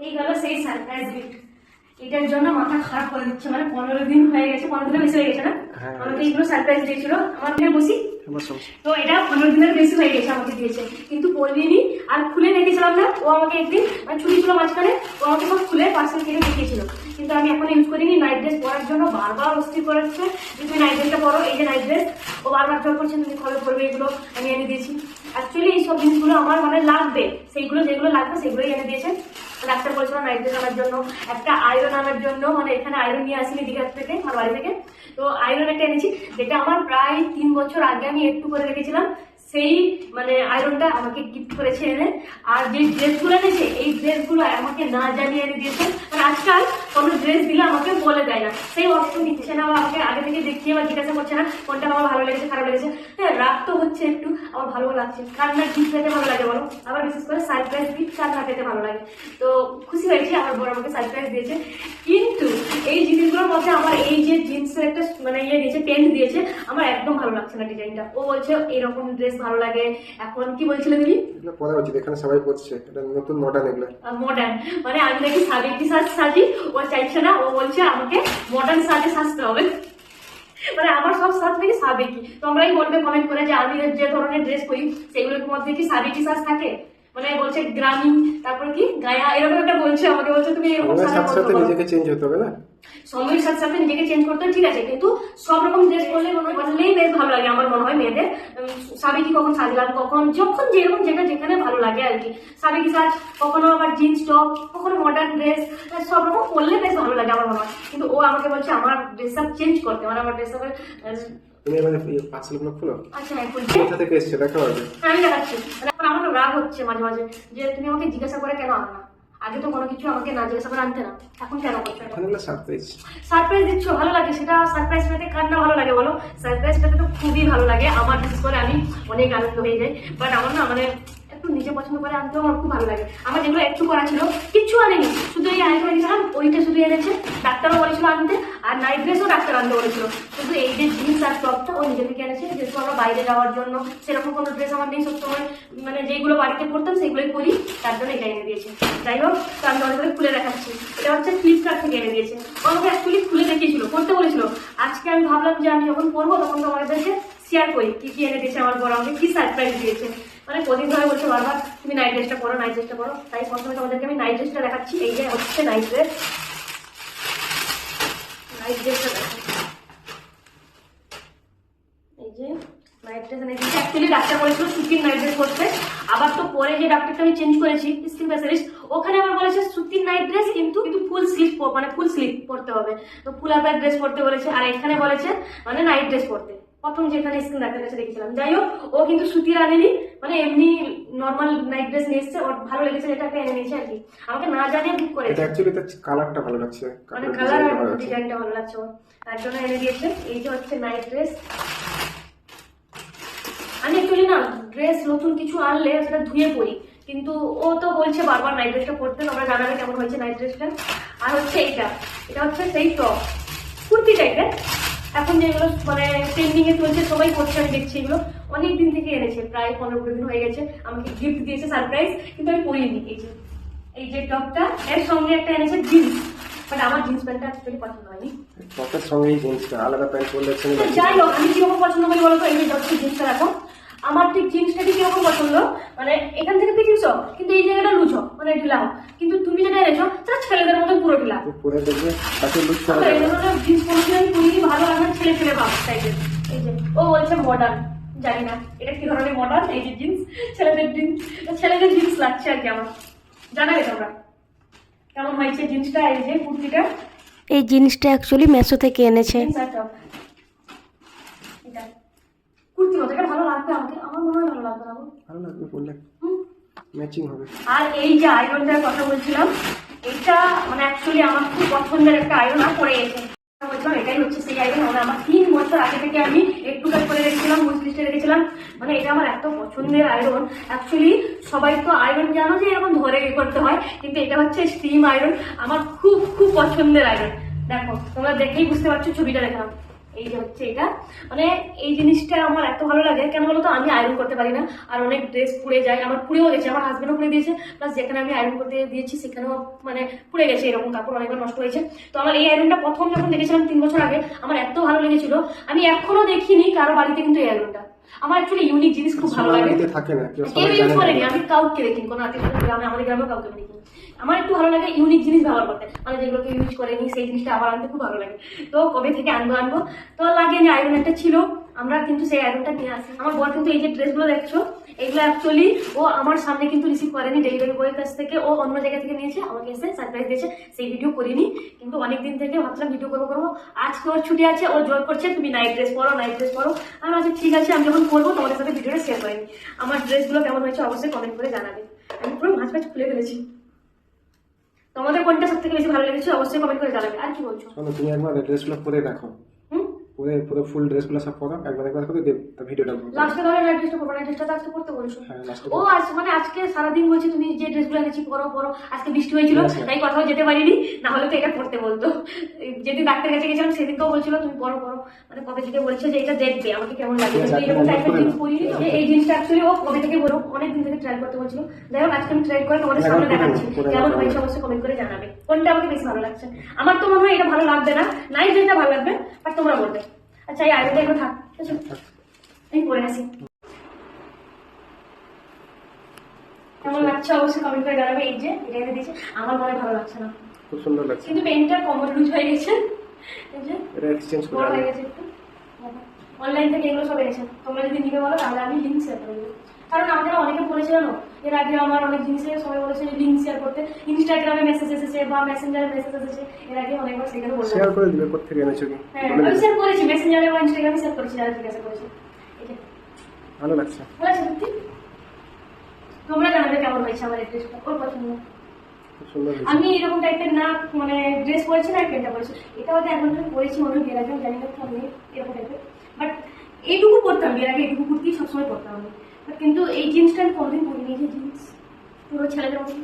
এই গেল সেই সারপ্রাইজ গিফট। এটার জন্য মাথা খারাপ করে দিচ্ছে, মানে 15 দিন হয়ে গেছে, 15 দিনের বেশি হয়ে গেছে না? আমাকে এইগুলো সারপ্রাইজ দিয়েছিল আমার দিনে বসি, তো এটা 15 দিনের বেশি হয়ে গেছে আমাকে দিয়েছে, কিন্তু পরিনি আর খুলে রেখেছিলাম না। ও আমাকে একদিন মানে ছুটি ছিল মাঝখানে, ও আমাকে সব খুলে পার্সেল থেকে দেখিয়েছিল, কিন্তু আমি এখন ইউজ করিনি। নাইট ড্রেস পরার জন্য বারবার অস্থির করাচ্ছে যে তুমি নাইট ড্রেসটা পরো। এই যে নাইট ড্রেস, ও বারবার জোর করছে তুমি কবে পরবে, এগুলো আমি এনে দিয়েছি। অ্যাকচুয়ালি এইসব জিনিসগুলো আমার মানে লাগবে, সেইগুলো যেগুলো লাগবে সেগুলোই এনে দিয়েছে। ডাক্তার বলছিল নাইট ড্রেস আনার জন্য, একটা আয়রন আনার জন্য, মানে এখানে আয়রন নিয়ে আসিনি দীঘার থেকে, আমার বাড়ি থেকে, তো আয়রন একটা এনেছি, যেটা আমার প্রায় 3 বছর আগে আমি একটু করে রেখেছিলাম। সেই মানে আয়রনটা আমাকে গিফট করেছে এনে। আর যে ড্রেসগুলো এনেছে, এই ড্রেসগুলো আমাকে না জানিয়ে এনে দিয়েছে। মানে আজকাল কোনো ড্রেস দিলে আমাকে বলে দেয় না, সেই অপশন দিচ্ছে না, আমাকে আগে থেকে দেখিয়ে বা জিজ্ঞাসা করছে না কোনটা আমার ভালো লেগেছে খারাপ লেগেছে। হ্যাঁ, রাগ তো হচ্ছে একটু, আমার ভালো লাগছে। কার না গিফট পেতে ভালো লাগে বলো? আবার বিশেষ করে সারপ্রাইজ গিফট কার না পেতে ভালো লাগে। তো খুশি হয়েছি আমার বড় আমাকে সারপ্রাইজ দিয়েছে। কিন্তু এই জিনিসগুলোর মধ্যে আমার এই যে জিন্সের একটা মানে ইয়ে দিয়েছে, প্যান্ট দিয়েছে, আমার একদম ভালো লাগছে না ডিজাইনটা। ও বলছে এরকম ড্রেস ভালো লাগে। এখন কি বলছিলে তুমি? এগুলো পরা উচিত, এখানে সবাই পরছে, এটা নতুন মডার্ন। এগুলো মডার্ন মানে আমি নাকি সাবেকি সাজ সাজি, ও চাইছে না, ও বলছে আমাকে মডার্ন সাজে সাজতে হবে। মানে আমার সব সাজ নাকি সাবেকি। তোমরাই বলবে কমেন্ট করে যে আমি যে ধরনের ড্রেস পরি সেগুলোর মধ্যে কি সাবেকি সাজ থাকে? মানে বলছে গ্রামীণ, তারপর কি গায়া, এরকম একটা বলছে আমাকে, বলছে তুমি এরকম সাথে নিজেকে চেঞ্জ হতে হবে না, সময়ের সাথে সাথে নিজেকে চেঞ্জ করতে ঠিক আছে, কিন্তু সব রকম ড্রেস করলে বললেই বেশ ভালো লাগে আমার মনে হয় মেয়েদের। সাবেকি কখন সাজলাম, কখন যখন যেরকম যেটা যেখানে ভালো লাগে আর কি। সাবেকি সাজ, কখনো আবার জিন্স টপ, কখনো মডার্ন ড্রেস, সব রকম করলে বেশ ভালো লাগে আমার মনে হয়। কিন্তু ও আমাকে বলছে আমার ড্রেস আপ চেঞ্জ করতে, মানে আমার ড্রেস আপের। তুমি এবারে পার্সেলগুলো খুলো। আচ্ছা হ্যাঁ, কোথা থেকে এসেছে দেখা হবে? আমি দেখাচ্ছি। এখন আমার রাগ হচ্ছে মাঝে মাঝে যে তুমি আমাকে জিজ্ঞাসা করে কেন আনো না। আগে তো কোনো কিছু আমাকে না জিজ্ঞাসা করে আনতে না, এখন কেন করছো? সারপ্রাইজ দিচ্ছ, ভালো লাগে সেটা। সারপ্রাইজ পেতে কার না ভালো লাগে বলো? সারপ্রাইজ পেতে তো খুবই ভালো লাগে আমার, বিশেষ করে আমি অনেক আনন্দ হয়ে যাই। বাট আমার না মানে একটু নিজে পছন্দ করে আনতেও আমার খুব ভালো লাগে। আমার যেগুলো একটু করা ছিল কিচ্ছু আনেনি, শুধু এই আইফোন এনেছিলাম, ওইটা শুধু এনেছে। ডাক্তারও বলেছিল আনতে, আর নাইট ড্রেসও ডাক্তার আনতে বলেছিল। শুধু এই যে জিন্স আর টপটা ও নিজে থেকে এনেছে, যেহেতু আমরা বাইরে যাওয়ার জন্য সেরকম কোনো ড্রেস আমার নেই সবসময়, মানে যেগুলো বাড়িতে পরতাম সেগুলোই পরি, তার জন্য এটা এনে দিয়েছে। যাই হোক, তো আমি অনেক করে খুলে দেখাচ্ছি। এটা হচ্ছে ফ্লিপকার্ট থেকে এনে দিয়েছে। আমাকে অ্যাকচুয়ালি খুলে দেখিয়েছিল, পড়তে বলেছিল। আজকে আমি ভাবলাম যে আমি যখন পড়বো তখন তোমাদেরকে শেয়ার করি কি কি এনে দিয়েছে আমার বড়, আমাকে কি সারপ্রাইজ দিয়েছে। মানে কদিন ধরে বলছে বারবার তুমি নাইট ড্রেসটা পরো, নাইট ড্রেসটা পরো, তাই প্রথমে তোমাদেরকে আমি নাইট ড্রেসটা দেখাচ্ছি। এই যে হচ্ছে নাইট ড্রেস, নাইট ড্রেসটা দেখাচ্ছি। এই যে নাইট ড্রেস এনে দিয়েছে। অ্যাকচুয়ালি ডাক্তার বলেছিল সুতির নাইট ড্রেস পরতে, আবার তো পরে যে ডাক্তারটা আমি চেঞ্জ করেছি স্কিন স্পেশালিস্ট, ওখানে আবার বলেছে সুতির নাইট ড্রেস কিন্তু ফুল স্লিভ, মানে ফুল স্লিভ পরতে হবে, তো ফুল হাতার ড্রেস পরতে বলেছে। আর এখানে বলেছে মানে নাইট ড্রেস পরতে, প্রথম যেখানে স্কিন ডাক্তার কাছে দেখেছিলাম। যাই হোক, ও কিন্তু সুতির আনেনি, মানে এমনি নর্মাল নাইট ড্রেস নিয়ে এসছে, ওর ভালো লেগেছে যেটাকে এনে নিয়েছে আর কি। আমাকে না জানিয়ে বুক করেছে। এটা অ্যাকচুয়ালি তার কালারটা ভালো লাগছে, মানে কালার আর ডিজাইনটা ভালো লাগছে, তার জন্য এনে দিয়েছে। এই যে হচ্ছে নাইট ড্রেস। আমি অ্যাকচুয়ালি না ড্রেস নতুন কিছু আনলে সেটা ধুয়ে পরি, কিন্তু ও তো বলছে বারবার নাইট ড্রেসটা পরতে, তোমরা জানাবে কেমন হয়েছে নাইট ড্রেসটা। আর হচ্ছে এইটা, এটা হচ্ছে সেই টপ কুর্তি টাইপের, এখন যেগুলো মানে ট্রেন্ডিং এ চলছে সবাই পরছে, আমি দেখছি এগুলো অনেক দিন থেকে এনেছে, প্রায় 15-20 দিন হয়ে গেছে। আমাকে গিফট দিয়েছে সারপ্রাইজ, কিন্তু আমি পরিনি। এই যে টপটা, এর সঙ্গে একটা এনেছে জিন্স, বাট আমার জিন্স প্যান্টটা অ্যাকচুয়ালি পছন্দ হয়নি। টপের সঙ্গে এই জিন্সটা আলাদা প্যান্ট পরলে যাই হোক, আমি কিরকম পছন্দ করি বলতো? এই যে যত জিন্সটা রাখো, আমার ঠিক জিন্সটা ঠিক কিরকম পছন্দ, মানে এখান থেকে পিছিস কিন্তু এই জায়গাটা লুজ, মানে ঢিলা হোক, কিন্তু তুমি যেটা এনেছো সেটা ছেলেদের মতো পুরো ঢিলা। পরে দেখবে তাকে লুজ করা এই ধরনের জিন্স পরলে আমি পুরোই ভালো লাগে, ছেলে ছেলে ভাব টাইপের। এই যে ও বলছে মডার্ন, জানি না এটা কি ধরনের মডার্ন। এই যে জিন্স, ছেলেদের জিন্স, ছেলেদের জিন্স লাগছে আর কি আমার। জানাবে তোমরা কেমন হয়েছে জিন্সটা। এই যে কুর্তিটা, এই জিনিসটা অ্যাকচুয়ালি মেসো থেকে এনেছে। কুর্তি মতো এটা ভালো লাগবে আমাকে, আমার মনে হয় ভালো লাগবে না, ভালো লাগবে পরলে, ম্যাচিং হবে। আর এই যে আয়রনটার কথা বলছিলাম, এটা মানে অ্যাকচুয়ালি আমার খুব পছন্দের একটা আয়রন, আর পরে এসে বলছিলাম এটাই হচ্ছে সেই আয়রন। মানে আমার 3 বছর আগে থেকে আমি একটু কাজ করে রেখেছিলাম, উইশ লিস্টে রেখেছিলাম। মানে এটা আমার এত পছন্দের আয়রন। অ্যাকচুয়ালি সবাই তো আয়রন জানো যে এরকম ধরে করতে হয়, কিন্তু এটা হচ্ছে স্টিম আয়রন, আমার খুব খুব পছন্দের আয়রন। দেখো তোমরা দেখেই বুঝতে পারছো, ছবিটা দেখালাম। এই যে হচ্ছে এটা, মানে এই জিনিসটা আমার এত ভালো লাগে। কেন বলো তো, আমি আয়রন করতে পারি না, আর অনেক ড্রেস পুড়ে যায়, আমার পুড়েও গেছে, আমার হাজবেন্ডও পুড়ে দিয়েছে, প্লাস যেখানে আমি আয়রন করতে দিয়েছি সেখানেও মানে পুড়ে গেছে, এরকম কাপড় অনেকবার নষ্ট হয়েছে। তো আমার এই আয়রনটা প্রথম যখন দেখেছিলাম 3 বছর আগে, আমার এত ভালো লেগেছিল, আমি এখনো দেখিনি কারো বাড়িতে কিন্তু এই আয়রনটা। আমার অ্যাকচুয়ালি ইউনিক জিনিস খুব ভালো লাগে, বাড়িতে থাকে না, কেউ কেউ সবাই ইউজ জানে করেনি, না। আমি কাউকে দেখিনি, কোনো আত্মীয় গ্রামে, আমাদের গ্রামেও কাউকে দেখিনি। আমার একটু ভালো লাগে ইউনিক জিনিস ব্যবহার করতে, মানে যেগুলোকে ইউজ করেনি সেই জিনিসটা আবার আনতে খুব ভালো লাগে। তো কবে থেকে আনবো, তো লাগেনি, আয়রন একটা ছিল, আমরা কিন্তু সেই আয়রনটা নিয়ে আসি। আমার বর কিন্তু এই যে ড্রেসগুলো দেখছো, এগুলো অ্যাকচুয়ালি ও আমার সামনে কিন্তু রিসিভ করেনি, ডেলিভারি বয়ের কাছ থেকে ও অন্য জায়গা থেকে নিয়েছে, আমাকে এসে সারপ্রাইজ দিয়েছে, সেই ভিডিও করিনি। কিন্তু অনেকদিন থেকে ভাবছিলাম ভিডিও করবো, আজকে ওর ছুটি আছে, ও জয় করছে তুমি নাইট ড্রেস পরো। আমি আচ্ছা ঠিক আছে, আমি যখন করবো তোমাদের সাথে ভিডিওটা শেয়ার করিনি। আমার ড্রেসগুলো কেমন হয়েছে অবশ্যই কমেন্ট করে জানাবে। আমি পুরো মাছ খুলে ফেলেছি। তোমাদের কোনটা সব থেকে বেশি ভালো লেগেছে অবশ্যই কমেন্ট করে জানাবে। আর কি বলছো? শোনো, তুমি একবার ড্রেসগুলো পরে দেখো, হুম, পুরো ফুল ড্রেসগুলো সব পরো, একবার করে ভিডিওটা করো। লাস্টে ধরে নাইট ড্রেসটা পরবো, নাইট ড্রেসটা তো আজকে পড়তে বলছো। হ্যাঁ, লাস্টে ও আজ মানে আজকে সারাদিন বলছি তুমি যে ড্রেসগুলো এনেছি পরো, আজকে বৃষ্টি হয়েছিল তাই কোথাও যেতে পারিনি, না হলে তো এটা পড়তে বলতো। যেদিন ডাক্তার কাছে গেছিলাম সেদিনকেও বলছিল তুমি পরো, মানে কবে থেকে বলছে যে এটা দেখবে আমাকে কেমন লাগে, এরকম টাইপের জিনিস পরিনি। এই জিনিসটা অ্যাকচুয়ালি ও কবে থেকে বলো, অনেক দিন থেকে ট্রাই করতে বলছিল। যাই হোক আজকে আমি ট্রাই করে তোমাদের সামনে দেখাচ্ছি, কেমন হয়েছে অবশ্যই কমেন্ট করে জানাবে কোনটা আমাকে বেশি ভালো লাগছে। আমার তো মনে হয় এটা ভালো লাগবে না, নাইট ড্রেসটা ভালো লাগবে, বাট তোমরা বলবে। আচ্ছা এই আইডিয়া এগুলো থাক, ঠিক আছে? আমি পরে আসি, কেমন লাগছে অবশ্যই কমেন্ট করে জানাবে। এই যে এটা এনে দিয়েছে, আমার মনে ভালো লাগছে না, খুব সুন্দর লাগছে, কিন্তু পেনটা কমর লুজ হয়ে গেছে, এই যে এটা এক্সচেঞ্জ বড় করে হয়ে গেছে একটু। অনলাইন থেকে এগুলো সব এনেছে, তোমরা যদি নিবে বলো তাহলে আমি লিঙ্ক শেয়ার করে দেবো। কারণ আমাকে না অনেকে বলেছে জানো, এর আগে আমার অনেক জিনিসে সবাই বলেছে লিঙ্ক শেয়ার করতে, ইনস্টাগ্রামে মেসেজ এসেছে বা মেসেঞ্জারে মেসেজ এসেছে, এর আগে অনেকবার সেখানে বললাম। শেয়ার করে দিবে কোথেকে এনেছো কি। হ্যাঁ আমি শেয়ার করেছি, মেসেঞ্জারে বা ইনস্টাগ্রামে শেয়ার করেছি, যারা জিজ্ঞাসা করেছে। এই যে ভালো লাগছে, ভালো আছে সত্যি। তোমরা জানাবে কেমন হয়েছে আমার এই ড্রেসটা, ওর পছন্দ। খুব সুন্দর হয়েছে। আমি এরকম টাইপের না মানে ড্রেস পরেছি না, পেনটা পরেছি, এটা হয়তো এখন আমি পরেছি মনে হয় বিয়ের আগে, আমি জানি না তো আমি এরকম টাইপের, বাট এইটুকু পরতাম বিয়ের আগে, এইটুকু কুর্তি সবসময় পরতাম আমি। বাট কিন্তু এই জিন্সটা আমি কোনোদিন পরিনি, এই যে জিন্স পুরো ছেলেদের মতো।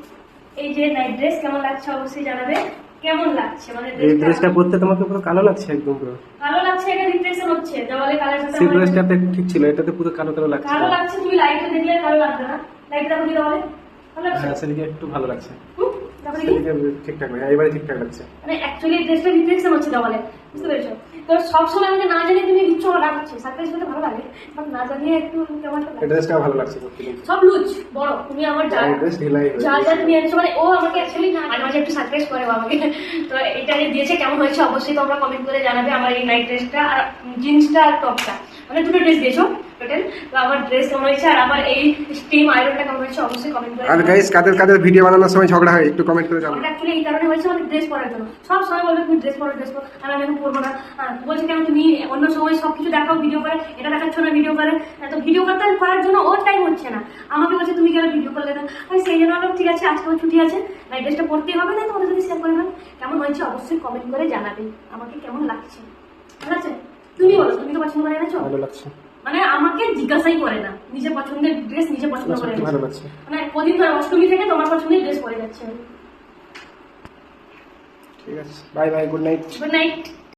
এই যে নাইট ড্রেস কেমন লাগছে অবশ্যই জানাবে, কেমন লাগছে মানে এই ড্রেসটা পরতে তোমাকে পুরো কালো লাগছে, একদম পুরো ভালো লাগছে, এটা রিফ্লেকশন হচ্ছে দেওয়ালে কালার সাথে। সেই ড্রেসটাতে ঠিক ছিল, এটাতে পুরো কালো কালো লাগছে। ভালো লাগছে, তুমি লাইটে দেখলে ভালো লাগবে না, লাইট দেখো দেওয়ালে ভালো লাগছে। হ্যাঁ, সেদিকে একটু ভালো লাগছে, তারপরে কি সেদিকে ঠিকঠাক হয়, এবারে ঠিকঠাক লাগছে। মানে অ্যাকচুয়ালি ড্রেসটা রিফ্লেকশন হচ্ছে দেওয়ালে, বুঝতে পেরেছো? তো সবসময় আমাকে না জানিয়ে তুমি দিচ্ছ, লাগছে সারপ্রাইজ করতে ভালো লাগে, বাট না জানিয়ে একটু কেমন একটা এই লাগে। ড্রেসটা ভালো লাগছে করতে, কিন্তু সব লুজ বড়, তুমি আমার যা এই ড্রেস ঢিলাই হয়ে যা গেছে। যা তুমি এনেছো, মানে ও আমাকে অ্যাকচুয়ালি মাঝে মাঝে একটু সারপ্রাইজ করে ও আমাকে। তো এটা যে দিয়েছে কেমন হয়েছে অবশ্যই তোমরা কমেন্ট করে জানাবে। আমার এই নাইট ড্রেসটা আর জিন্সটা আর টপটা, মানে দুটো ড্রেস দিয়েছো টোটাল। তো আমার ড্রেস কেমন হয়েছে আর আমার এই স্টিম আয়রনটা কেমন হয়েছে অবশ্যই কমেন্ট করে আর গাইস, কাদের কাদের ভিডিও বানানোর সময় ঝগড়া হয় একটু কমেন্ট করে জানাবেন। আমার অ্যাকচুয়ালি এই কারণে হয়েছে, আমাদের ড্রেস পরার জন্য সব সময় বলবে তুমি ড্রেস পরো, আর আমি এখন পরবো না। বলছে কেন তুমি অন্য সময় সবকিছু দেখাও ভিডিও করে, এটা দেখাচ্ছ না ভিডিও করে। তো ভিডিও করতে করার জন্য ওর টাইম হচ্ছে না, আমাকে বলছে তুমি কেন ভিডিও করলে না। আমি সেই জন্য বললাম ঠিক আছে আজকে ছুটি আছে, নাইট ড্রেসটা পরতেই হবে না, তোমাদের যদি শেয়ার করে দেন কেমন হয়েছে অবশ্যই কমেন্ট করে জানাবে আমাকে কেমন লাগছে। ঠিক আছে, তুমি বলো, তুমি তো পছন্দ করে এনেছো, ভালো লাগছে, মানে আমাকে জিজ্ঞাসাই করে না, নিজের পছন্দের ড্রেস নিজে পছন্দ করে সত্যি ভালো লাগছে। মানে কদিন ধরে অষ্টমী থেকে তোমার পছন্দের ড্রেস পরে যাচ্ছে। ঠিক আছে, bye bye, good night. Good night.